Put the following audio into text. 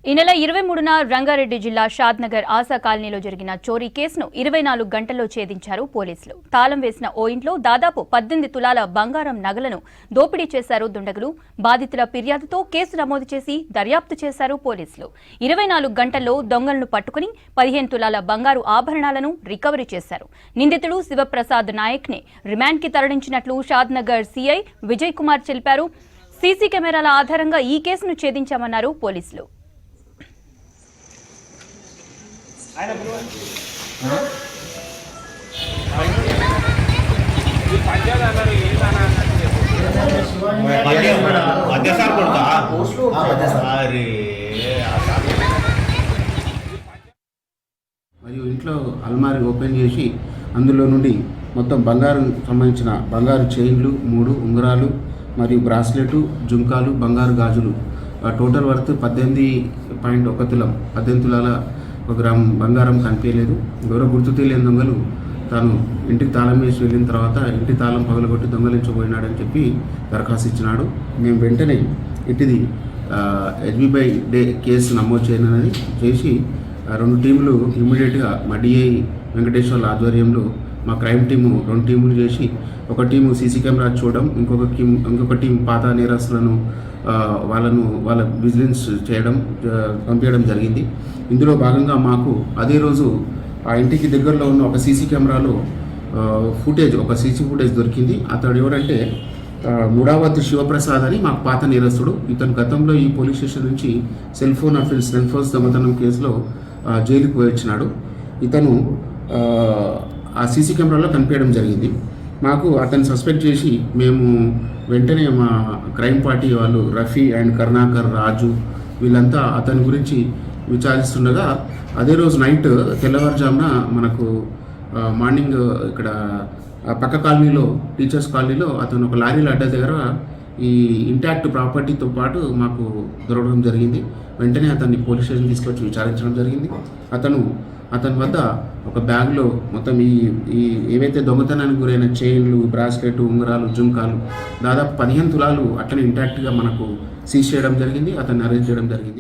ఈ నెల 23న రంగారెడ్డి జిల్లా షాద్నగర్ ఆశా కాలనీలో జరిగిన చోరీ కేసును 24 గంటల్లో ఛేదించారు పోలీసులు. తాళం వేసిన ఓ ఇంట్లో దాదాపు 18 తులాల బంగారం నగలను దోపిడీ చేశారు దుండగులు. బాధితుల ఫిర్యాదుతో కేసు నమోదు చేసి దర్యాప్తు చేశారు పోలీసులు. 24 గంటల్లో దొంగలను పట్టుకుని 15 తులాల బంగారు ఆభరణాలను రికవరీ చేశారు. నిందితుడు శివప్రసాద్ నాయక్ ని రిమాండ్ కి తరలించినట్లు షాద్నగర్ సీఐ విజయ్ కుమార్ తెలిపారు. సీసీ కెమెరాల ఆధారంగా ఈ కేసును ఛేదించామన్నారు పోలీసులు. మరియు ఇంట్లో అల్మారీ ఓపెన్ చేసి అందులో నుండి మొత్తం బంగారం సంబంధించిన బంగారు చైన్లు 3 ఉంగరాలు మరియు బ్రాస్లెట్ జుంకాలు బంగారు గాజులు టోటల్ వర్త్ 18.1 తులం 18 తులాల 1 గ్రామ్ బంగారం కనిపించలేదు. ఎవరో గుర్తు తెలియని దొంగలు తాను ఇంటికి తాళం వేసి వెళ్ళిన తర్వాత ఇంటి తాళం పగలగొట్టి దొంగలించబోయినాడని చెప్పి దరఖాస్తు ఇచ్చినాడు. మేము వెంటనే ఇంటిది HB/డే కేసు నమోదు చేయనని చేసి 2 టీములు ఇమ్మీడియట్గా మా డిఐ వెంకటేశ్వర్ల ఆధ్వర్యంలో మా క్రైమ్ టీము 2 టీములు చేసి ఒక టీము సీసీ కెమెరా చూడడం, ఇంకొక టీం పాత నేరస్తులను వాళ్ళ విజిలెన్స్ చేయడం పంపించడం జరిగింది. ఇందులో భాగంగా మాకు అదే రోజు ఆ ఇంటికి దగ్గరలో ఉన్న ఒక సీసీ కెమెరాలో ఒక సీసీ ఫుటేజ్ దొరికింది. అతడు ఎవరంటే ముడావత్ శివప్రసాద్ అని మాకు పాత నేరస్తుడు. ఇతను గతంలో ఈ పోలీస్ స్టేషన్ నుంచి సెల్ ఫోన్ దొంగతనం కేసులో జైలుకు వచ్చినాడు. ఇతను ఆ సీసీ కెమెరాలో కనిపించడం జరిగింది. మాకు అతను సస్పెక్ట్ చేసి మేము వెంటనే మా క్రైమ్ పార్టీ వాళ్ళు రఫీ అండ్ కరుణాకర్ రాజు వీళ్ళంతా అతని గురించి విచారిస్తుండగా అదే రోజు నైట్ తెల్లవారుజామున మనకు మార్నింగ్ ఇక్కడ పక్క కాలనీలో టీచర్స్ కాలనీలో అతను ఒక లారీల అడ్డా దగ్గర ఈ ఇంటాక్ట్ ప్రాపర్టీతో పాటు మాకు దొరకడం జరిగింది. వెంటనే అతన్ని పోలీస్ స్టేషన్ తీసుకొచ్చి విచారించడం జరిగింది. అతని వద్ద ఒక బ్యాగ్లో మొత్తం ఈ ఏవైతే దొంగతనానికి గురైన చైన్లు బ్రాస్లెట్ ఉంగరాలు జుంకాలు దాదాపు 15 తులాలు అట్లనే ఇంటాక్ట్గా మనకు సీజ్ చేయడం జరిగింది. అతన్ని అరెస్ట్ చేయడం జరిగింది.